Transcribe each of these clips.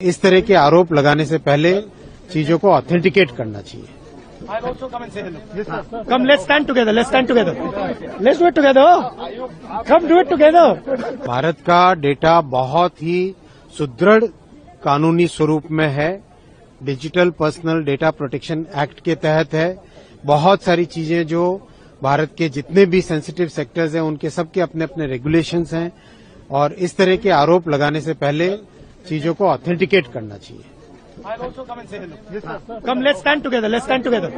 इस तरह के आरोप लगाने से पहले चीजों को ऑथेंटिकेट करना चाहिए। Come, let's stand together. Let's stand together. Let's do it together. Come, do it together. Bharat का डेटा बहुत ही सुदृढ़ कानूनी स्वरूप में है। Digital personal data protection act के तहत है। बहुत सारी चीजें जो भारत के जितने भी सेंसिटिव सेक्टर्स हैं उनके सबके अपने अपने रेगुलेशंस हैं और इस तरह के आरोप लगाने से पहले चीजों को ऑथेंटिकेट करना चाहिए। Come, let's stand together. Let's stand together.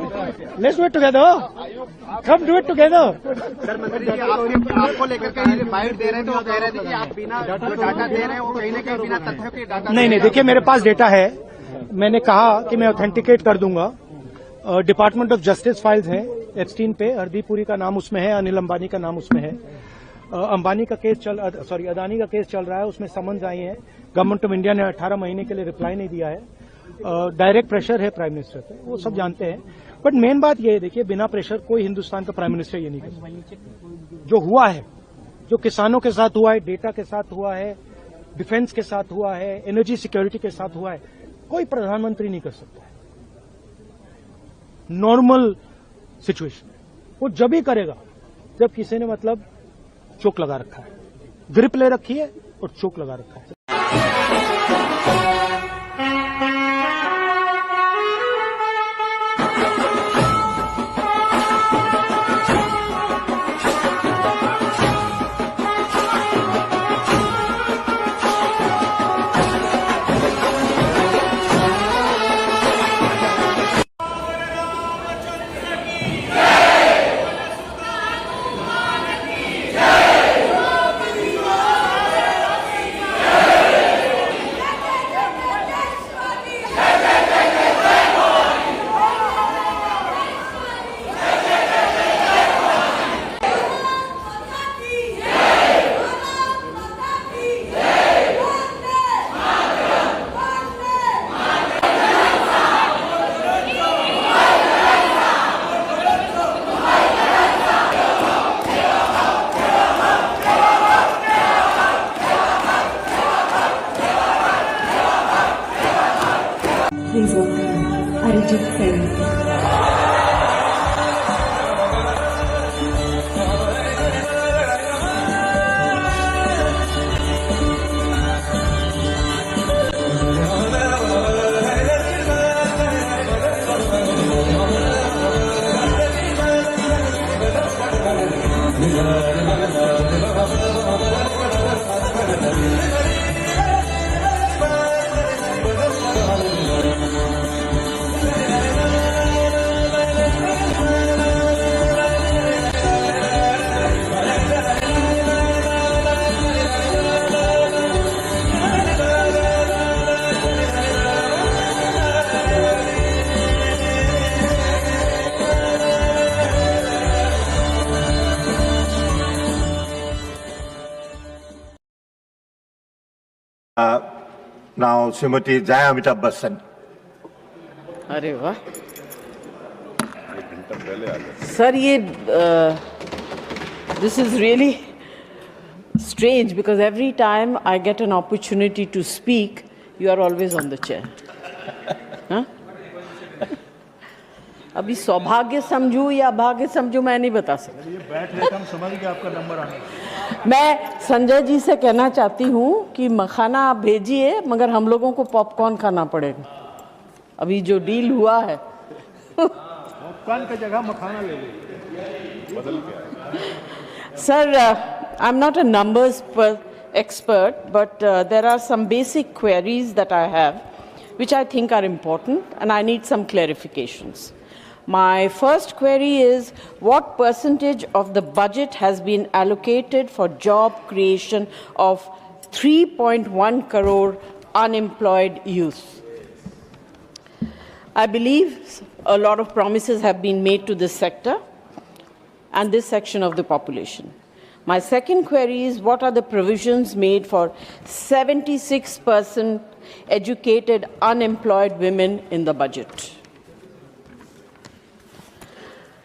Let's do it together. Come, do it together. Sir मंत्री जी आपको लेकर कहीं बाइट दे रहे हैं तो वो कह रहे थे कि आप बिना जो डाटा दे रहे हैं वो कहीं न कहीं बिना तथ्यों के डाटा नहीं, देखिए मेरे पास डेटा है। मैंने कहा कि मैं ऑथेंटिकेट कर दूंगा। डिपार्टमेंट ऑफ जस्टिस फाइल्स हैं एप्स्टीन पे, हरदीप पुरी का नाम उसमें है, अनिल अंबानी का नाम उसमें है। अंबानी का केस अदानी का केस चल रहा है, उसमें समन्स आई है। गवर्नमेंट ऑफ इंडिया ने 18 महीने के लिए रिप्लाई नहीं दिया है। डायरेक्ट प्रेशर है प्राइम मिनिस्टर पे, वो सब जानते हैं। बट मेन बात ये है, देखिए बिना प्रेशर कोई हिंदुस्तान का प्राइम मिनिस्टर ये नहीं कर सकता। जो हुआ है, जो किसानों के साथ हुआ है, डेटा के साथ हुआ है, डिफेंस के साथ हुआ है, एनर्जी सिक्योरिटी के साथ हुआ है, कोई प्रधानमंत्री नहीं कर सकता है। नॉर्मल सिचुएशन वो जब ही करेगा जब किसी ने मतलब चोक लगा रखा है, ग्रिप ले रखी है और चोक लगा रखा है। Please welcome Arijit Singh. Now, Srimati Jaya Amitabh Bachchan. अरे वाह सर, ये this is really strange because every time I get an opportunity to speak, you are always on the chair. हाँ? अभी सौभाग्य समझूं या अभाग्य समझूं मैं नहीं बता सकती। ये बैठ लेकर हम समझ गए आपका नंबर आने। मैं संजय जी से कहना चाहती हूँ कि मखाना आप भेजिए, मगर हम लोगों को पॉपकॉर्न खाना पड़ेगा। अभी जो डील हुआ है पॉपकॉर्न की जगह मखाना ले लीजिए। बदल गया। Sir, I'm not a numbers expert, but there are some basic queries that I have, which I think are important, and I need some clarifications. My first query is, what percentage of the budget has been allocated for job creation of 3.1 crore unemployed youth? I believe a lot of promises have been made to this sector and this section of the population. My second query is, what are the provisions made for 76% educated unemployed women in the budget?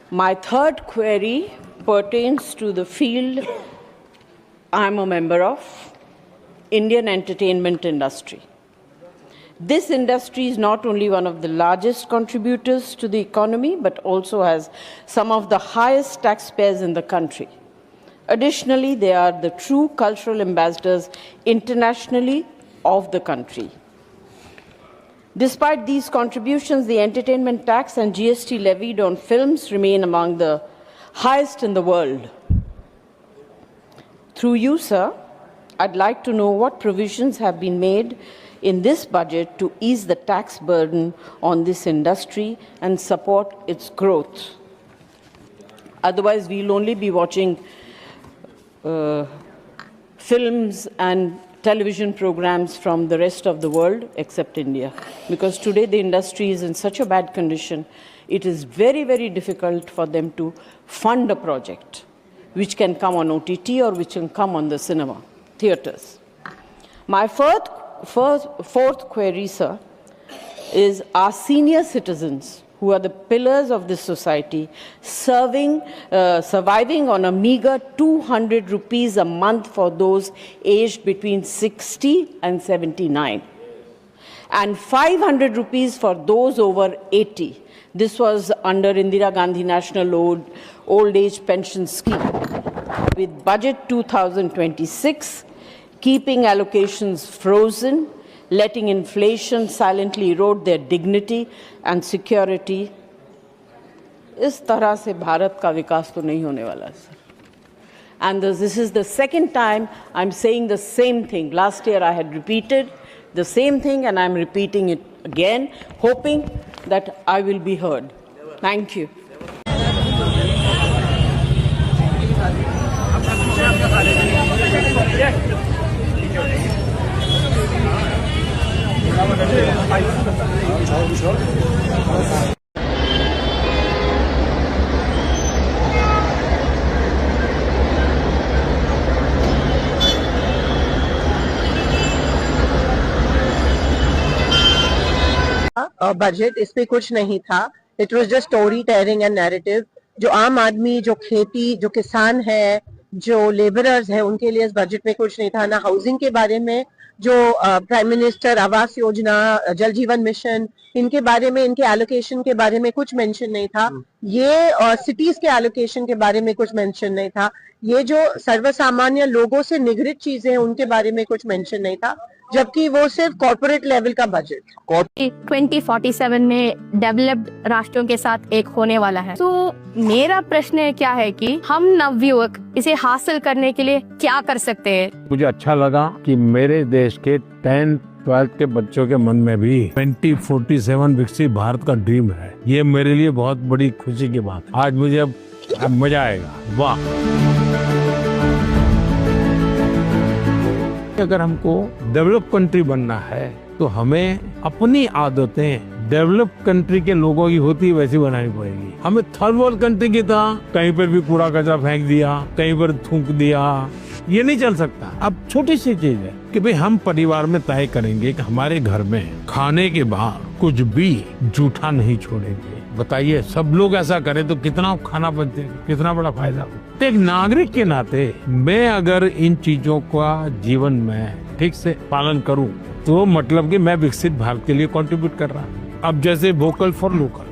My third query pertains to the field I'm a member of, Indian entertainment industry. This industry is not only one of the largest contributors to the economy, but also has some of the highest taxpayers in the country. Additionally, they are the true cultural ambassadors internationally of the country. Despite these contributions, the entertainment tax and GST levied on films remain among the highest in the world. Through you, sir, I'd like to know what provisions have been made in this budget to ease the tax burden on this industry and support its growth. Otherwise, we'll only be watching films and television programs from the rest of the world except India. Because today the industry is in such a bad condition, it is very, very difficult for them to fund a project which can come on OTT or which can come on the cinema theaters. My fourth query, sir, is our senior citizens who are the pillars of this society, surviving on a meager 200 rupees a month for those aged between 60 and 79, and 500 rupees for those over 80. This was under Indira Gandhi National Old Age Pension Scheme. With Budget 2026, keeping allocations frozen, letting inflation silently erode their dignity and security, इस तरह से भारत का विकास तो नहीं होने वाला sir. And this is the second time I'm saying the same thing. Last year I had repeated the same thing and I'm repeating it again, hoping that I will be heard. Thank you. Budget इस पे कुछ नहीं था. It was just story telling and narrative. जो आम आदमी, जो खेती, जो किसान है, जो लेबरर्स है, उनके लिए इस बजट में कुछ नहीं था. ना हाउसिंग के बारे में, जो प्राइम मिनिस्टर आवास योजना, जल जीवन मिशन, इनके बारे में, इनके एलोकेशन के बारे में कुछ मेंशन नहीं था. ये सिटीज के एलोकेशन के बारे में कुछ मेंशन नहीं था. ये जो सर्वसामान्य लोगों से निगृहित चीजें हैं उनके बारे में कुछ मेंशन नहीं था, जबकि वो सिर्फ कॉर्पोरेट लेवल का बजट. 2047 में डेवलप्ड राष्ट्रों के साथ एक होने वाला है. तो मेरा प्रश्न क्या है कि हम नवयुवक इसे हासिल करने के लिए क्या कर सकते हैं? मुझे अच्छा लगा कि मेरे देश के 10th 12th के बच्चों के मन में भी 2047 विकसित भारत का ड्रीम है. ये मेरे लिए बहुत बड़ी खुशी की बात है. आज मुझे अब मजा आएगा. वाह. अगर हमको डेवलप कंट्री बनना है तो हमें अपनी आदतें डेवलप कंट्री के लोगों की होती वैसी बनानी पड़ेगी. हमें थर्ड वर्ल्ड कंट्री की तरह कहीं पर भी कूड़ा कचरा फेंक दिया, कहीं पर थूक दिया, ये नहीं चल सकता. अब छोटी सी चीज है कि भाई हम परिवार में तय करेंगे कि हमारे घर में खाने के बाद कुछ भी जूठा नहीं छोड़ेंगे. बताइए, सब लोग ऐसा करें तो कितना खाना बचेगा, कितना बड़ा फायदा हो. तो एक नागरिक के नाते मैं अगर इन चीजों का जीवन में ठीक से पालन करूं तो मतलब कि मैं विकसित भारत के लिए कंट्रीब्यूट कर रहा हूं. अब जैसे vocal for local.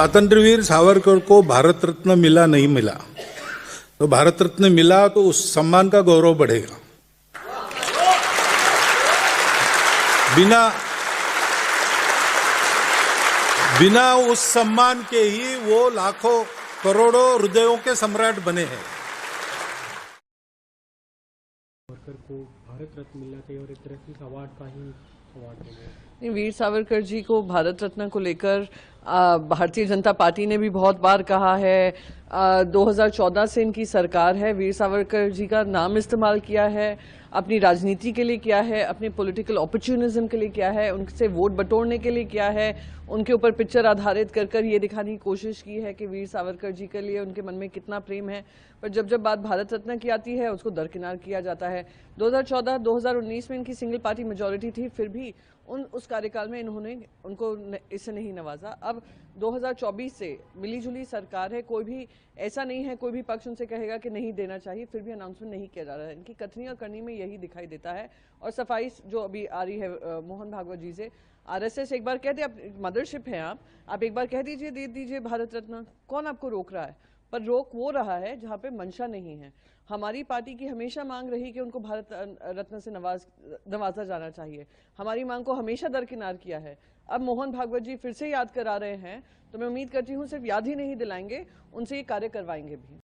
Swatantryaveer Savarkar को भारत रत्न मिला नहीं मिला, तो भारत रत्न मिला तो उस सम्मान का गौरव बढ़ेगा। बिना उस सम्मान के ही वो लाखों करोड़ों हृदयों के सम्राट बने हैं। सावरकर को भारत रत्न मिलना चाहिए और एक तरह से अवार्ड का ही अवार्ड देंगे। वीर सावरकर जी को भारत रत्न को लेकर भारतीय जनता पार्टी ने भी बहुत बार कहा है। 2014 से इनकी सरकार है। वीर सावरकर जी का नाम इस्तेमाल किया है, अपनी राजनीति के लिए किया है, अपने पॉलिटिकल अपॉर्चुनिज्म के लिए किया है, उनसे वोट बटोरने के लिए किया है, उनके ऊपर पिक्चर आधारित कर ये दिखाने की कोशिश की है कि वीर सावरकर जी के लिए उनके मन में कितना प्रेम है। पर जब बात भारत रत्न की आती है उसको दरकिनार किया जाता है। 2014-2019 में इनकी सिंगल पार्टी मेजॉरिटी थी, फिर भी उस कार्यकाल में इन्होंने उनको इससे नहीं नवाजा। अब 2024 से मिलीजुली सरकार है, कोई भी ऐसा नहीं है कोई भी पक्ष उनसे कहेगा कि नहीं देना चाहिए, फिर भी अनाउंसमेंट नहीं किया जा रहा है। इनकी कथनी और करनी में यही दिखाई देता है। और सफाई जो अभी आ रही है मोहन भागवत जी से, आरएसएस एक बार कहते आप मदरशिप हैं, आप एक बार कह दीजिए दे दीजिए भारत रत्न, कौन आपको रोक रहा है? पर रोक वो रहा है जहां पे मंशा नहीं है। हमारी पार्टी की हमेशा मांग रही कि उनको भारत रत्न से नवाजा जाना चाहिए। हमारी मांग को हमेशा दरकिनार किया है। अब मोहन भागवत जी फिर से याद करा रहे हैं, तो मैं उम्मीद करती हूँ सिर्फ याद ही नहीं दिलाएंगे, उनसे ये कार्य करवाएंगे भी।